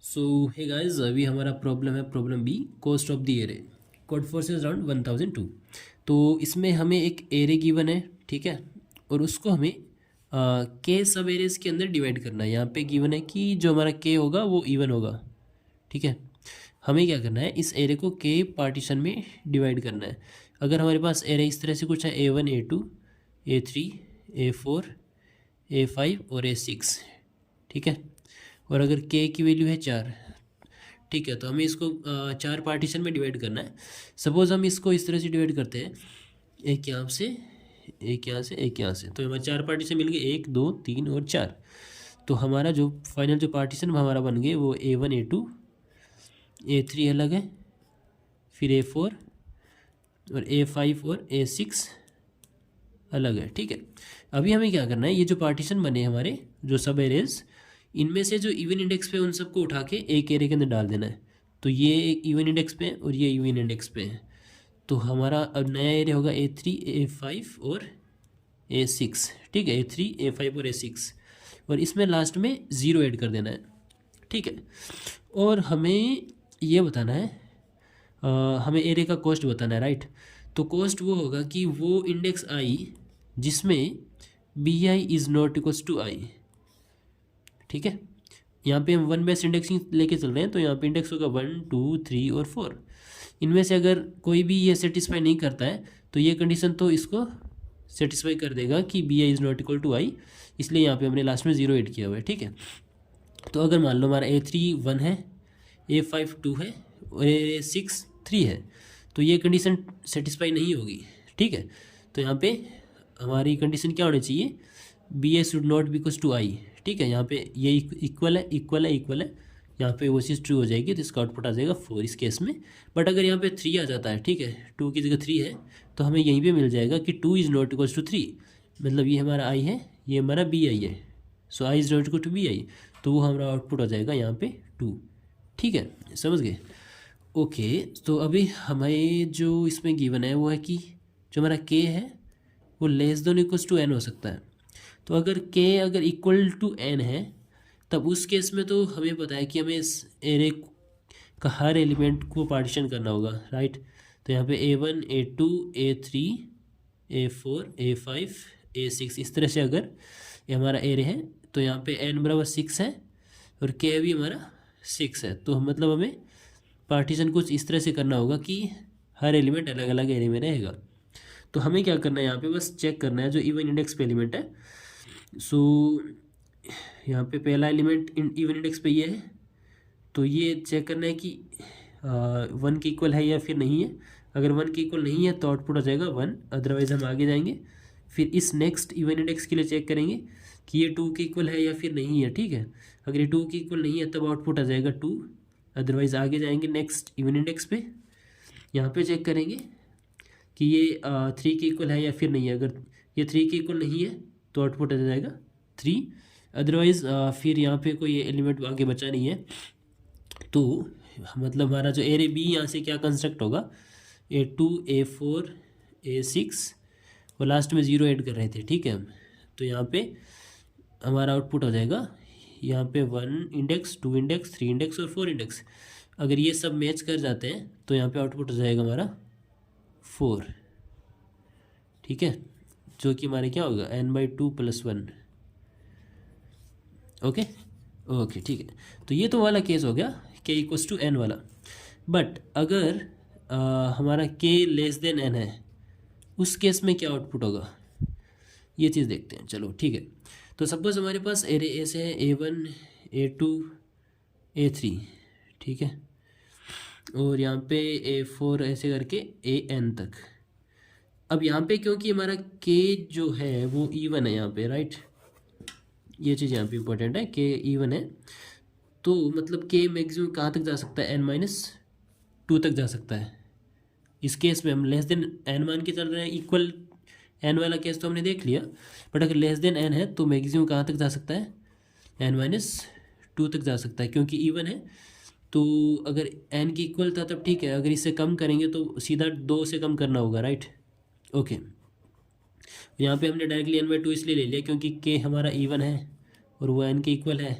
सो hey guys, अभी हमारा problem है problem B, cost of the array. Codeforces is around 1002। तो इसमें हमें एक एरे गिवन है, ठीक है, और उसको हमें के सब एरेज के अंदर डिवाइड करना है। यहाँ पे गिवन है कि जो हमारा के होगा वो इवन होगा, ठीक है। हमें क्या करना है, इस एरे को के पार्टीशन में डिवाइड करना है। अगर हमारे पास एरे इस तरह से कुछ है, A1 A2 A3 A4 A5 और A6, ठीक है। और अगर के की वैल्यू है 4, ठीक है, तो हमें इसको चार पार्टीशन में डिवाइड करना है। सपोज हम इसको इस तरह से डिवाइड करते हैं, एक यहाँ से, एक यहाँ से, एक यहाँ से, तो हमारे चार पार्टीशन मिल गए, 1 2 3 और 4। तो हमारा जो फाइनल जो पार्टीशन हमारा बन गए वो A1 A2 A3 अलग है, फिर A4 और A5 और A6 अलग है, ठीक है। अभी हमें क्या करना है, ये जो पार्टीशन बने हमारे जो सब एरेज, इनमें से जो इवन इंडेक्स पे उन सबको उठा के एक एरे के अंदर डाल देना है। तो ये एक इवन इंडेक्स पे है और ये इवन इंडेक्स पे है। तो हमारा अब नया एरे होगा A3 A5 और A6, ठीक है, A3 A5 और A6, और इसमें लास्ट में 0 ऐड कर देना है, ठीक है। और हमें ये बताना है, हमें एरे का कॉस्ट बताना है, राइट। तो कॉस्ट वो होगा कि वो इंडेक्स आई जिसमें b i is not equals to i, ठीक है। यहाँ पे हम वन बेस इंडेक्सिंग लेके चल रहे हैं, तो यहाँ पे इंडेक्स होगा 1 2 3 और 4। इनमें से अगर कोई भी ये सेटिस्फाई नहीं करता है तो ये कंडीशन तो इसको सेटिस्फाई कर देगा कि b i is not equal to i, इसलिए यहाँ पे हमने लास्ट में 0 ऐड किया हुआ है, ठीक है। तो अगर मान लो हमारा A3 1 है, A5 2 है और A6 3 है, तो ये कंडीशन सेटिस्फाई नहीं होगी, ठीक है। तो यहाँ पे हमारी कंडीशन क्या होनी चाहिए, b a should not because to i, ठीक है। यहाँ पे ये इक्वल है, इक्वल है, इक्वल है, यहाँ पे वो चीज़ ट्रू हो जाएगी, तो इसका आउटपुट आ जाएगा 4 इस केस में। बट अगर यहाँ पे 3 आ जाता है, ठीक है, 2 की जगह 3 है, तो हमें यहीं पे मिल जाएगा कि 2 इज़ नॉट इक्वल्स टू 3, मतलब ये हमारा आई है, ये हमारा बी आई है, so i is not equal to b i, तो वो हमारा आउटपुट हो जाएगा यहाँ पे 2, ठीक है, समझ गए। ओके, तो अभी हमें जो इसमें गिवन है वो है कि जो हमारा के है वो less than equals to n हो सकता है। तो अगर के अगर इक्वल टू एन है, तब उस केस में तो हमें पता है कि हमें इस एरे का हर एलिमेंट को पार्टीशन करना होगा, राइट। तो यहाँ पे A1 A2 A3 A4 A5 A6 इस तरह से अगर ये हमारा एरे है, तो यहाँ पे n बराबर 6 है और के भी हमारा 6 है। तो मतलब हमें पार्टीशन कुछ इस तरह से करना होगा कि हर एलिमेंट अलग अलग एरे में रहेगा। तो हमें क्या करना है, यहाँ पे बस चेक करना है जो इवन इंडेक्स पे एलिमेंट है। सो यहाँ पे पहला एलिमेंट इवन इंडेक्स पे ये है, तो ये चेक करना है कि 1 के इक्वल है या फिर नहीं है। अगर 1 के इक्वल नहीं है तो आउटपुट हो जाएगा 1, अदरवाइज हम आगे जाएंगे। फिर इस नेक्स्ट इवन इंडेक्स के लिए चेक करेंगे कि ये 2 के इक्वल है या फिर नहीं है, ठीक है। अगर ये 2 के इक्वल नहीं है तब आउटपुट आ जाएगा 2, अदरवाइज आगे जाएंगे नेक्स्ट इवन इंडेक्स पे। यहाँ पे चेक करेंगे कि ये 3 के इक्वल है या फिर नहीं है। अगर ये 3 के इक्वल नहीं है तो आउटपुट आ जाएगा 3, अदरवाइज फिर यहाँ पे कोई एलिमेंट आगे बचा नहीं है। तो मतलब हमारा जो एरे बी यहाँ से क्या कंस्ट्रक्ट होगा, A2 A4 A6 और लास्ट में 0 ऐड कर रहे थे, ठीक है हम। तो यहाँ पे हमारा आउटपुट हो जाएगा यहाँ पे 1 इंडेक्स 2 इंडेक्स 3 इंडेक्स और 4 इंडेक्स। अगर ये सब मैच कर जाते हैं तो यहाँ पे आउटपुट हो जाएगा हमारा 4, ठीक है, जो कि हमारे क्या होगा n/2 + 1। ओके ओके, ठीक है। तो ये तो वाला केस हो गया k इक्वल्स टू एन वाला। बट अगर हमारा k लेस देन n है, उस केस में क्या आउटपुट होगा, ये चीज़ देखते हैं, चलो ठीक है। तो सपोज हमारे पास एरे ऐसे है A1 A2 A3, ठीक है, और यहाँ पे A4 ऐसे करके AN तक। अब यहाँ पे क्योंकि हमारा k जो है वो इवन है यहाँ पे, राइट, ये चीज़ यहाँ पे इम्पोर्टेंट है, k इवन है, तो मतलब k मैक्सिमम कहाँ तक जा सकता है, n-2 तक जा सकता है। इस केस में हम लेस देन n मान के चल रहे हैं, इक्वल n वाला केस तो हमने देख लिया, बट अगर लेस देन n है तो मैक्सिमम कहाँ तक जा सकता है, n-2 तक जा सकता है, क्योंकि इवन है। तो अगर n की इक्वल था तब ठीक है, अगर इससे कम करेंगे तो सीधा 2 से कम करना होगा, राइट। ओके, यहाँ पे हमने डायरेक्टली n/2 इसलिए ले लिया क्योंकि k हमारा इवन है और वो n के इक्वल है।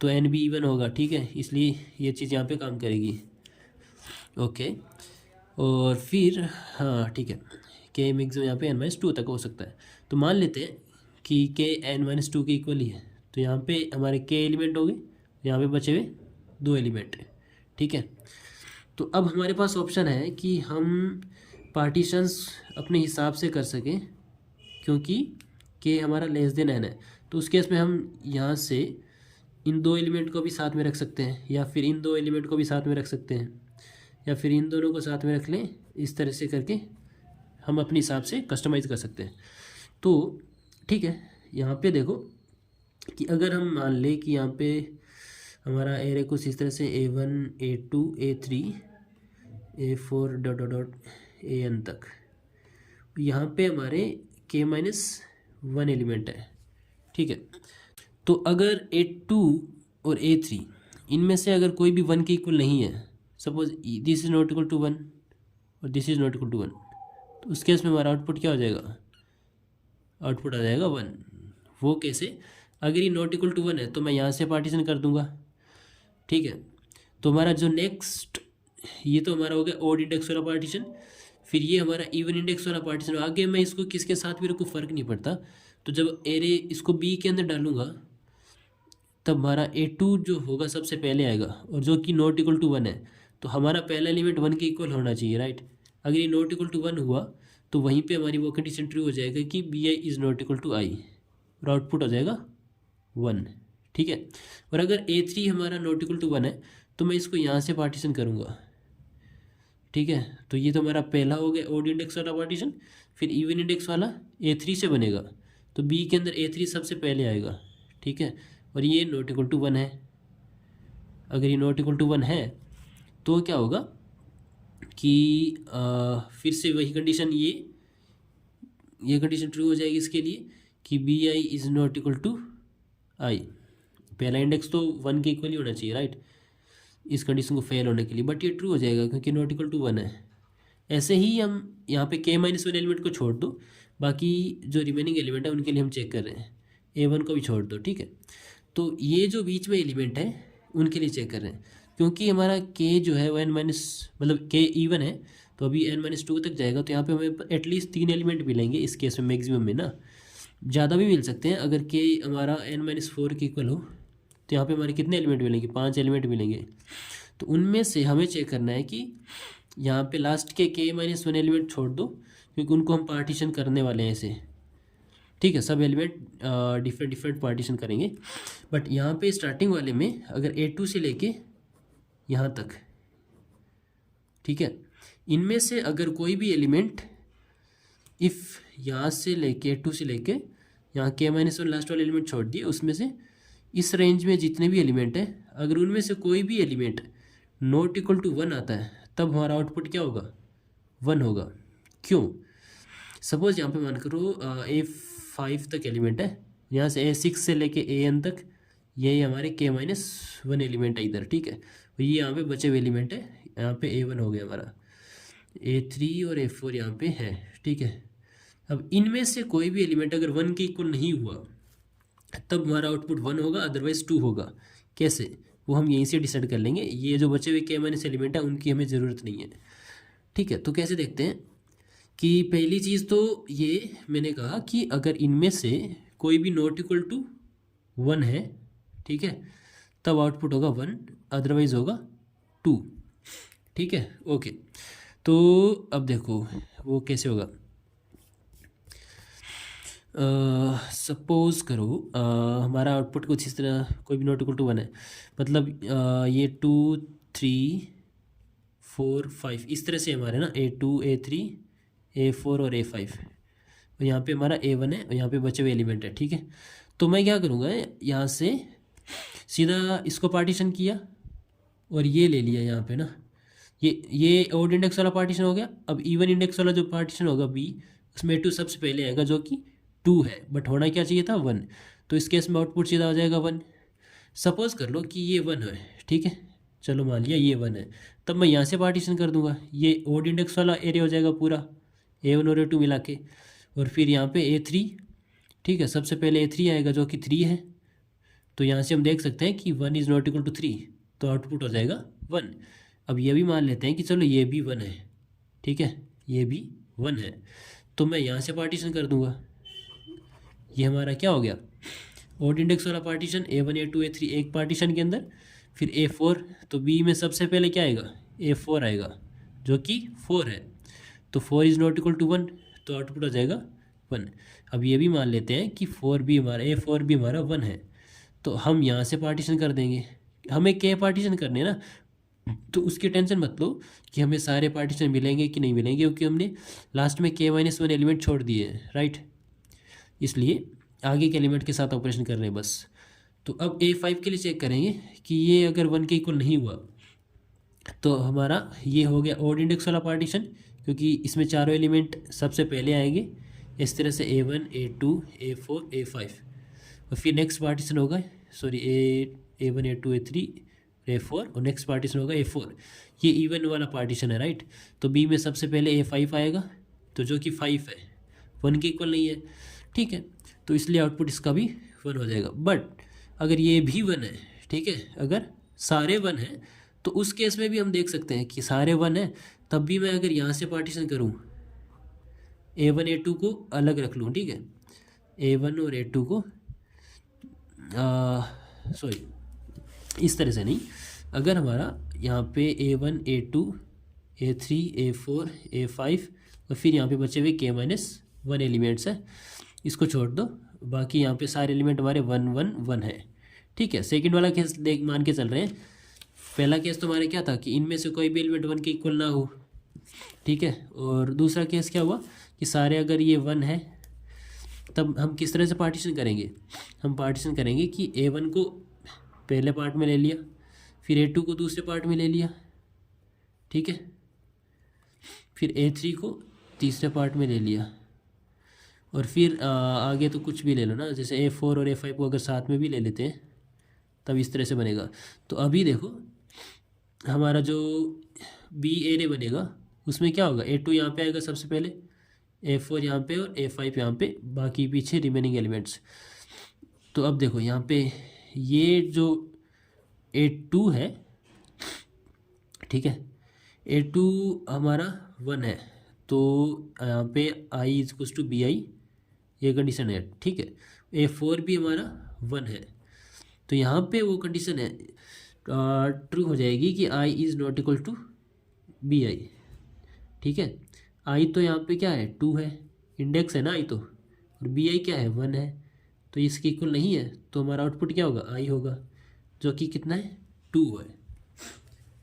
तो एन भी इवन होगा, ठीक है, इसलिए ये चीज़ यहाँ पे काम करेगी। ओके, और फिर हाँ ठीक है, के मैक्सिमम यहाँ पे n-2 तक हो सकता है। तो मान लेते हैं कि के n-2 के इक्वल ही है, तो यहाँ पे हमारे के एलिमेंट हो गए, यहाँ पे बचे हुए 2 एलिमेंट, ठीक है। तो अब हमारे पास ऑप्शन है कि हम पार्टीशंस अपने हिसाब से कर सकें, क्योंकि के हमारा लेस देन n है। तो उस केस में हम यहाँ से इन 2 एलिमेंट को भी साथ में रख सकते हैं, या फिर इन 2 एलिमेंट को भी साथ में रख सकते हैं, या फिर इन दोनों को साथ में रख लें। इस तरह से करके हम अपने हिसाब से कस्टमाइज़ कर सकते हैं। तो ठीक है, यहाँ पे देखो कि अगर हम मान लें कि यहाँ पे हमारा एरे कुछ इस तरह से A1 A2 A3 A4 dot dot dot AN तक, यहाँ पे हमारे k-1 एलिमेंट है, ठीक है। तो अगर A2 और A3 इनमें से अगर कोई भी 1 के इक्वल नहीं है, suppose this is not equal to 1 और this is not equal to 1, तो उस केस में हमारा आउटपुट क्या हो जाएगा? आउटपुट आ जाएगा 1। वो कैसे? अगर ये नॉट इक्वल टू 1 है तो मैं यहाँ से पार्टीशन कर दूंगा, ठीक है। तो हमारा जो नेक्स्ट, ये तो हमारा हो गया ऑड इंडेक्स वाला पार्टीशन, फिर ये हमारा इवन इंडेक्स वाला पार्टीशन। आगे मैं इसको किसके साथ भी रखूँ फ़र्क नहीं पड़ता। तो जब एरे इसको बी के अंदर डालूंगा तब हमारा A2 जो होगा सबसे पहले आएगा, और जो कि नॉट इक्वल टू 1 है, तो हमारा पहला एलिमेंट 1 के इक्वल होना चाहिए, राइट। अगर ये नॉट इक्वल टू 1 हुआ तो वहीं पे हमारी वो कंडीशन ट्रू हो जाएगा कि bi is not equal to i, और आउटपुट हो जाएगा 1, ठीक है। और अगर A3 हमारा नॉट इक्वल टू 1 है तो मैं इसको यहाँ से पार्टीशन करूँगा, ठीक है। तो ये तो हमारा पहला हो गया ऑड इंडेक्स वाला पार्टीशन। फिर इवन इंडेक्स वाला A3 से बनेगा, तो बी के अंदर A3 सबसे पहले आएगा, ठीक है। और ये नॉट इक्वल टू 1 है। अगर ये नॉट इक्वल टू 1 है तो क्या होगा कि फिर से वही कंडीशन, ये कंडीशन ट्रू हो जाएगी इसके लिए कि bi is not equal to i। पहला इंडेक्स तो 1 के इक्वल ही होना चाहिए, राइट, इस कंडीशन को फेल होने के लिए, बट ये ट्रू हो जाएगा क्योंकि नॉट इक्वल टू 1 है। ऐसे ही हम यहाँ पे k-1 एलिमेंट को छोड़ दो, बाकी जो रिमेनिंग एलिमेंट है उनके लिए हम चेक कर रहे हैं। A1 को भी छोड़ दो, ठीक है। तो ये जो बीच में एलिमेंट है उनके लिए चेक कर रहे हैं, क्योंकि हमारा k जो है वो मतलब k इवन है, तो अभी n-2 तक जाएगा, तो यहाँ पे हमें एटलीस्ट 3 एलिमेंट मिलेंगे इस केस में, मैक्सिमम में ना, ज़्यादा भी मिल सकते हैं। अगर k हमारा n-4 के इक्वल हो तो यहाँ पे हमारे कितने एलिमेंट मिलेंगे? 5 एलिमेंट मिलेंगे। तो उनमें से हमें चेक करना है कि यहाँ पे लास्ट के k-1 एलिमेंट छोड़ दो, क्योंकि उनको हम पार्टीशन करने वाले हैं ऐसे, ठीक है। सब एलिमेंट डिफरेंट पार्टीशन करेंगे, बट यहाँ पे स्टार्टिंग वाले में अगर A2 से लेके यहाँ तक, ठीक है, इनमें से अगर कोई भी एलिमेंट, इफ़ यहाँ से लेके A2 से लेके यहाँ k-1 लास्ट वाले एलिमेंट छोड़ दिए, उसमें से इस रेंज में जितने भी एलिमेंट हैं, अगर उनमें से कोई भी एलिमेंट नॉट इक्वल टू 1 आता है तब हमारा आउटपुट क्या होगा? 1 होगा। क्यों? सपोज यहाँ पे मान करो A5 तक एलिमेंट है, यहाँ से A6 से लेके AN तक ये हमारे k-1 एलिमेंट है इधर, ठीक है। और ये यहाँ पे बचे हुए एलिमेंट है, यहाँ पे A1 हो गया हमारा, A3 और A4 यहाँ पे है, ठीक है। अब इनमें से कोई भी एलिमेंट अगर 1 के इक्वल नहीं हुआ तब हमारा आउटपुट 1 होगा, अदरवाइज 2 होगा। कैसे? वो हम यहीं से डिसाइड कर लेंगे। ये जो बचे हुए k-1 एलिमेंट है उनकी हमें ज़रूरत नहीं है, ठीक है। तो कैसे देखते हैं कि पहली चीज़ तो ये मैंने कहा कि अगर इनमें से कोई भी नॉट इक्वल टू 1 है, ठीक है, तब आउटपुट होगा 1, अदरवाइज होगा 2, ठीक है। ओके, तो अब देखो वो कैसे होगा। सपोज करो हमारा आउटपुट कुछ इस तरह, कोई भी नॉट इक्वल टू 1 है, मतलब ये 2 3 4 5 इस तरह से हमारे ना A2 A3 A4 और A5, और यहाँ पे हमारा A1 है और यहाँ पे बचे हुए एलिमेंट है, ठीक है। तो मैं क्या करूँगा, यहाँ से सीधा इसको पार्टीशन किया और ये ले लिया यहाँ पे ना, ये ऑड इंडेक्स वाला पार्टीशन हो गया। अब इवन इंडेक्स वाला जो पार्टीशन होगा B, उसमें A2 सबसे पहले आएगा जो कि 2 है, बट होना क्या चाहिए था? 1। तो इस केस में आउटपुट सीधा हो जाएगा 1। सपोज कर लो कि ये 1 है, ठीक है, चलो मान लिया ये 1 है, तब मैं यहाँ से पार्टीशन कर दूंगा, ये ऑड इंडेक्स वाला एरिया हो जाएगा पूरा, A1 और A2 मिला के। और फिर यहाँ पे A3, ठीक है, सबसे पहले A3 आएगा जो कि 3 है, तो यहाँ से हम देख सकते हैं कि 1 इज़ नॉट इक्वल टू 3, तो आउटपुट हो जाएगा 1। अब ये भी मान लेते हैं कि चलो ये भी 1 है, ठीक है, ये भी 1 है, तो मैं यहाँ से पार्टीशन कर दूंगा। ये हमारा क्या हो गया, ऑड इंडेक्स वाला पार्टीशन, A1 A2 A3 एक पार्टीशन के अंदर, फिर A4, तो बी में सबसे पहले क्या आएगा, A4 आएगा जो कि 4 है, तो 4 इज़ नॉट इक्वल टू 1, तो आउटपुट हो जाएगा 1। अब ये भी मान लेते हैं कि 4 भी हमारा A4 भी हमारा 1 है, तो हम यहाँ से पार्टीशन कर देंगे। हमें के पार्टीशन करने ना, तो उसकी टेंशन मत लो कि हमें सारे पार्टीशन मिलेंगे कि नहीं मिलेंगे, क्योंकि हमने लास्ट में K-1 एलिमेंट छोड़ दिए हैं, राइट, इसलिए आगे के एलिमेंट के साथ ऑपरेशन कर रहे हैं बस। तो अब A5 के लिए चेक करेंगे कि ये अगर 1 के इक्वल नहीं हुआ तो हमारा ये हो गया ऑड इंडेक्स वाला पार्टीशन, क्योंकि इसमें चारों एलिमेंट सबसे पहले आएंगे, इस तरह से A1 A2 A4 A5, और फिर नेक्स्ट पार्टीशन होगा, sorry A1 A2 A3 A4, और नेक्स्ट पार्टीशन होगा A4। ये इवन वाला पार्टीशन है, राइट, तो बी में सबसे पहले A5 आएगा, तो जो कि 5 है, 1 के इक्वल नहीं है, ठीक है, तो इसलिए आउटपुट इसका भी 1 हो जाएगा। बट अगर ये भी 1 है, ठीक है, अगर सारे 1 हैं तो उस केस में भी हम देख सकते हैं कि सारे 1 हैं, तब भी मैं अगर यहाँ से पार्टीशन करूँ, A1 A2 को अलग रख लूँ, ठीक है, A1 और A2 को सॉरी इस तरह से नहीं, अगर हमारा यहाँ पे A1 A2 A3 A4 A5 और फिर यहाँ पे बचे हुए K-1 एलिमेंट्स है, इसको छोड़ दो, बाकी यहाँ पे सारे एलिमेंट हमारे 1 1 1 है, ठीक है। सेकंड वाला केस देख मान के चल रहे हैं, पहला केस तो हमारे क्या था कि इनमें से कोई भी एलिमेंट 1 के इक्वल ना हो, ठीक है, और दूसरा केस क्या हुआ कि सारे अगर ये 1 है, तब हम किस तरह से पार्टीशन करेंगे, हम पार्टीशन करेंगे कि A1 को पहले पार्ट में ले लिया, फिर A2 को दूसरे पार्ट में ले लिया, ठीक है, फिर A3 को तीसरे पार्ट में ले लिया, और फिर आगे तो कुछ भी ले लो ना, जैसे A4 और A5 को अगर साथ में भी ले लेते हैं तब इस तरह से बनेगा। तो अभी देखो हमारा जो बी एरे बनेगा उसमें क्या होगा, A2 यहाँ पे आएगा सबसे पहले, A4 यहाँ पे और A5 यहाँ पे, बाकी पीछे रिमेनिंग एलिमेंट्स। तो अब देखो यहाँ पे ये जो A2 है, ठीक है, A2 हमारा 1 है, तो यहाँ पे I is equals to BI, ये कंडीशन है, ठीक है। A4 भी हमारा 1 है, तो यहाँ पे वो कंडीशन है ट्रू हो जाएगी कि I is not equal to BI, ठीक है। I तो यहाँ पे क्या है, 2 है, इंडेक्स है ना I तो, और BI क्या है, 1 है, तो इसके इक्वल नहीं है, तो हमारा आउटपुट क्या होगा, I होगा, जो कि कितना है, 2 है,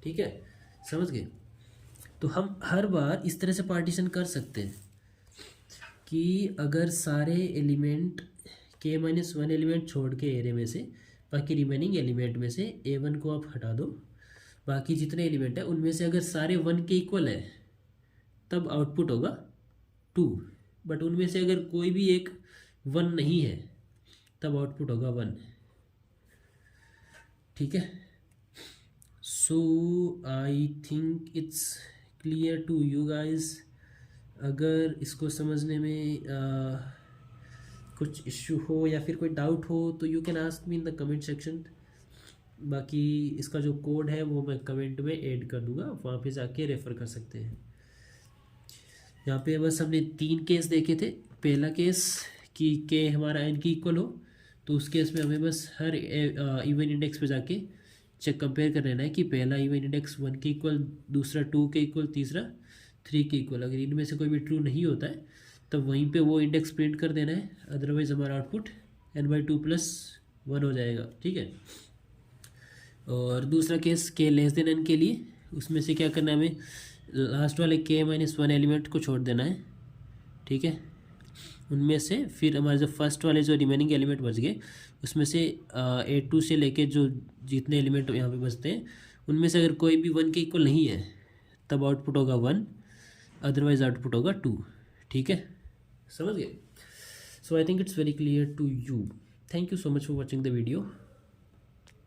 ठीक है, समझ गए। तो हम हर बार इस तरह से पार्टीशन कर सकते हैं कि अगर सारे एलिमेंट K-1 एलिमेंट छोड़ के एरे में से बाकी रिमेनिंग एलिमेंट में से A1 को आप हटा दो, बाकी जितने एलिमेंट है उनमें से अगर सारे 1 के इक्वल है तब आउटपुट होगा 2, बट उनमें से अगर कोई भी एक 1 नहीं है तब आउटपुट होगा 1, ठीक है। So I think it's clear to you guys. अगर इसको समझने में कुछ इश्यू हो या फिर कोई डाउट हो तो you can ask me in the comment section. बाकी इसका जो कोड है वो मैं कमेंट में ऐड कर दूंगा, वहाँ पे जाके रेफ़र कर सकते हैं। यहाँ पे बस हमने 3 केस देखे थे। पहला केस कि के हमारा एन की इक्वल हो, तो उस केस में हमें बस हर इवन इंडेक्स पे जाके चेक कंपेयर कर लेना है कि पहला इवन इंडेक्स 1 के इक्वल, दूसरा 2 के इक्वल, तीसरा 3 के इक्वल। अगर इनमें से कोई भी ट्रू नहीं होता है तब वहीं पे वो इंडेक्स प्रिंट कर देना है, अदरवाइज़ हमारा आउटपुट n/2+1 हो जाएगा, ठीक है। और दूसरा केस के लेस देन n के लिए, उसमें से क्या करना है, हमें लास्ट वाले K-1 एलिमेंट को छोड़ देना है, ठीक है। उनमें से फिर हमारे जो फर्स्ट वाले जो रिमेनिंग एलिमेंट बच गए उसमें से A2 से लेके जो जितने एलिमेंट यहाँ पे बचते हैं उनमें से अगर कोई भी 1 के इक्वल नहीं है तब आउटपुट होगा 1, अदरवाइज आउटपुट होगा 2, ठीक है, समझ गए। So I think it's very clear to you. Thank you so much for watching the video.